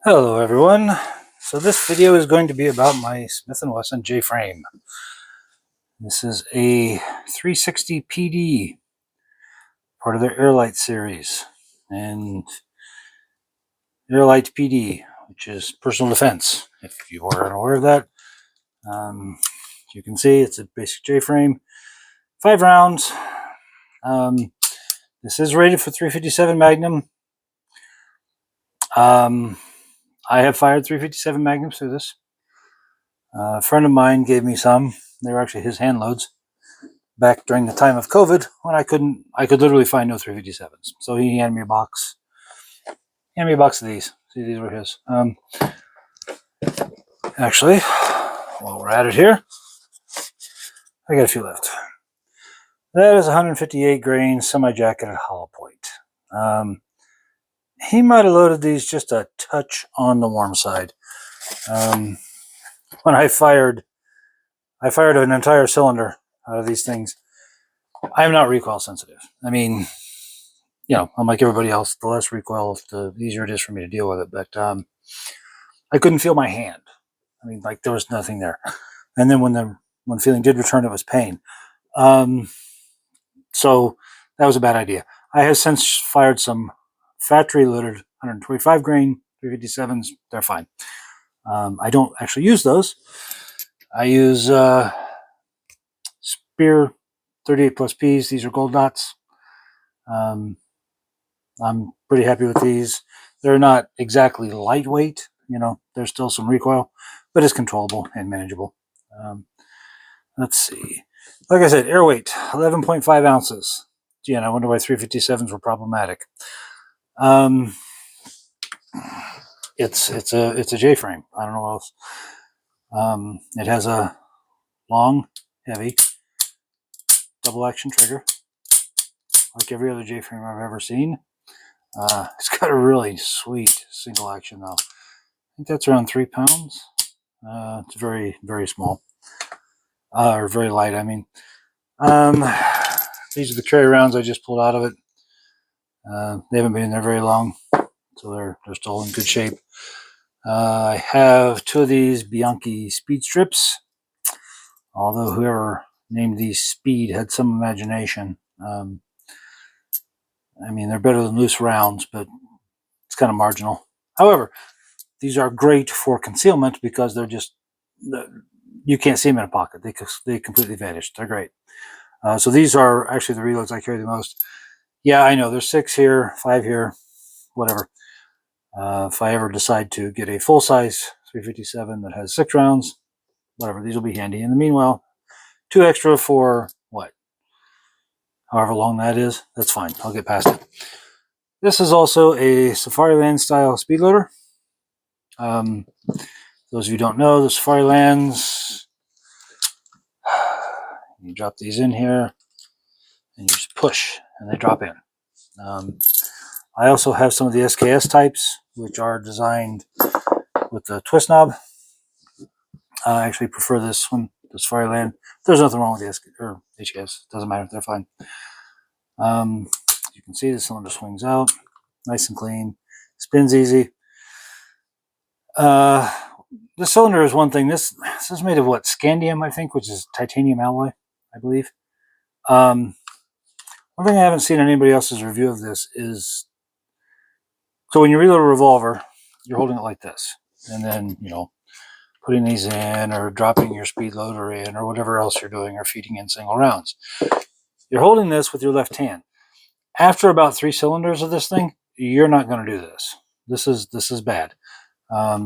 Hello everyone. So this video is going to be about my Smith & Wesson J-frame. This is a 360 PD, part of their Airlight series. And Airlight PD, which is personal defense, if you weren't aware of that. You can see it's a basic J-frame, 5 rounds. This is rated for 357 Magnum. I have fired 357 Magnums through this. A friend of mine gave me some. They were actually his hand loads back during the time of COVID when I could literally find no 357s. So he handed me a box. Handed me a box of these. See, these were his. Actually, while we're at it here, I got a few left. That is 158 grain semi-jacketed hollow point. He might have loaded these just a touch on the warm side. When I fired an entire cylinder out of these things. I am not recoil sensitive. I mean, unlike everybody else, the less recoil, the easier it is for me to deal with it. But I couldn't feel my hand. I mean, like there was nothing there. And then when feeling did return, it was pain. So that was a bad idea. I have since fired some factory loaded 125 grain 357s. They're fine. I don't actually use those. I use Spear 38 plus Ps. These are gold dots. I'm pretty happy with these. They're not exactly lightweight. There's still some recoil, but it's controllable and manageable. Let's see. Like I said, air weight, 11.5 ounces. Gee, and I wonder why 357s were problematic. It's a J-frame. I don't know what else. It has a long, heavy, double action trigger, like every other J-frame I've ever seen. It's got a really sweet single action though. I think that's around 3 pounds. It's very, very small. Or very light, I mean. These are the carry rounds I just pulled out of it. They haven't been in there very long, so they're still in good shape. I have 2 of these Bianchi speed strips, although whoever named these speed had some imagination. I mean, they're better than loose rounds, but it's kind of marginal. However, these are great for concealment because they're just, you can't see them in a pocket. They completely vanish. They're great. So these are actually the reloads I carry the most. Yeah, I know. There's 6 here, 5 here, whatever. If I ever decide to get a full-size 357 that has 6 rounds, whatever, these will be handy. In the meanwhile, 2 extra for what? However long that is, that's fine. I'll get past it. This is also a Safariland style speed loader. Those of you who don't know, the Safarilands, you drop these in here and you just push and they drop in. I also have some of the SKS types, which are designed with the twist knob. I actually prefer this one, the Safariland. There's nothing wrong with the SKS or HKS. Doesn't matter. They're fine. You can see the cylinder swings out, nice and clean, spins easy. The cylinder is one thing. This is made of what? Scandium, I think, which is titanium alloy, I believe. One thing I haven't seen anybody else's review of this is, so when you reload a revolver, you're holding it like this, and then putting these in or dropping your speed loader in or whatever else you're doing or feeding in single rounds. You're holding this with your left hand. After about 3 cylinders of this thing, you're not going to do this. This is bad. I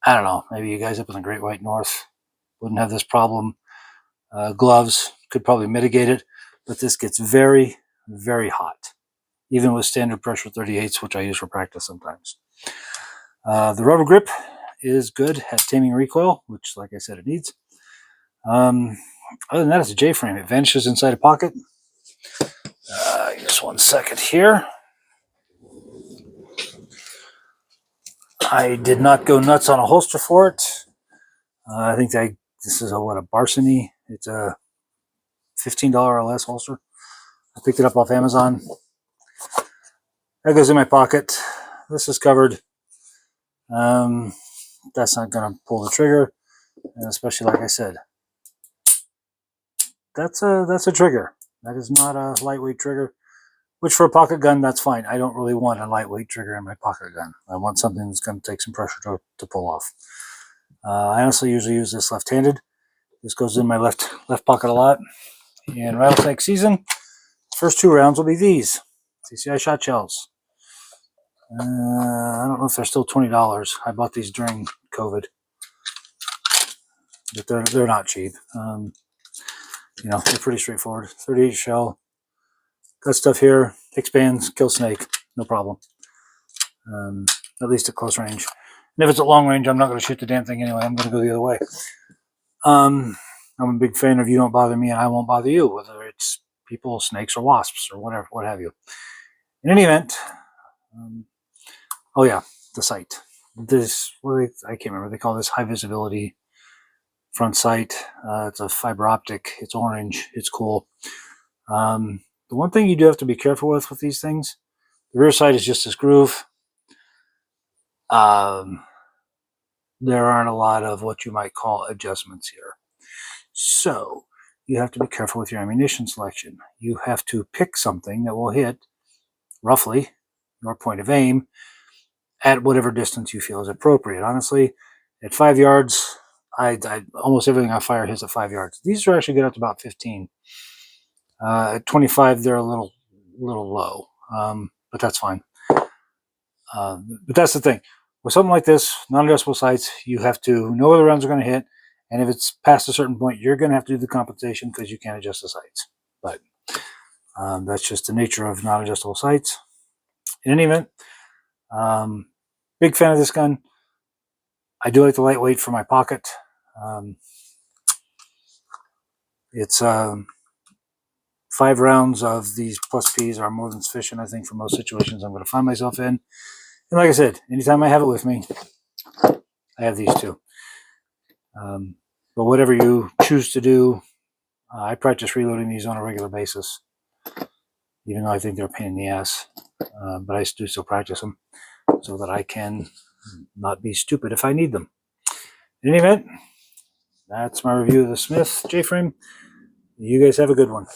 don't know. Maybe you guys up in the Great White North wouldn't have this problem. Gloves could probably mitigate it, but this gets very, very hot, even with standard pressure 38s, which I use for practice sometimes. The rubber grip is good at taming recoil, which, like I said, it needs. Other than that, it's a J-frame. It vanishes inside a pocket. Just 1 second here. I did not go nuts on a holster for it. I think this is a Barsony. It's a $15 or less holster. I picked it up off Amazon. That goes in my pocket. This is covered. That's not going to pull the trigger, and especially like I said, that's a trigger. That is not a lightweight trigger. Which for a pocket gun, that's fine. I don't really want a lightweight trigger in my pocket gun. I want something that's going to take some pressure to pull off. I honestly usually use this left-handed. This goes in my left pocket a lot. And rattlesnake season, first 2 rounds will be these CCI shot shells. I don't know if they're still $20. I bought these during COVID, but they're not cheap. They're pretty straightforward. 38 shell. Got stuff here. Expands, kill snake, no problem. At least at close range. And if it's at long range, I'm not going to shoot the damn thing anyway. I'm going to go the other way. I'm a big fan of you don't bother me and I won't bother you, whether it's people, snakes, or wasps, or whatever, what have you. In any event, oh yeah, the sight. I can't remember. They call this high visibility front sight. It's a fiber optic. It's orange. It's cool. The one thing you do have to be careful with these things, the rear sight is just this groove. There aren't a lot of what you might call adjustments here. So you have to be careful with your ammunition selection. You have to pick something that will hit roughly your point of aim at whatever distance you feel is appropriate. Honestly, at 5 yards, I almost everything I fire hits at 5 yards. These are actually good up to about 15. At 25, they're a little low, but that's fine. But that's the thing. With something like this, non-adjustable sights, you have to know where the rounds are going to hit, and if it's past a certain point, you're going to have to do the compensation because you can't adjust the sights. But that's just the nature of non-adjustable sights. In any event, big fan of this gun. I do like the lightweight for my pocket. It's 5 rounds of these plus Ps are more than sufficient, I think, for most situations I'm going to find myself in. And like I said, anytime I have it with me, I have these too. But whatever you choose to do, I practice reloading these on a regular basis, even though I think they're a pain in the ass. But I do still practice them so that I can not be stupid if I need them. In any event, that's my review of the Smith J-frame. You guys have a good one.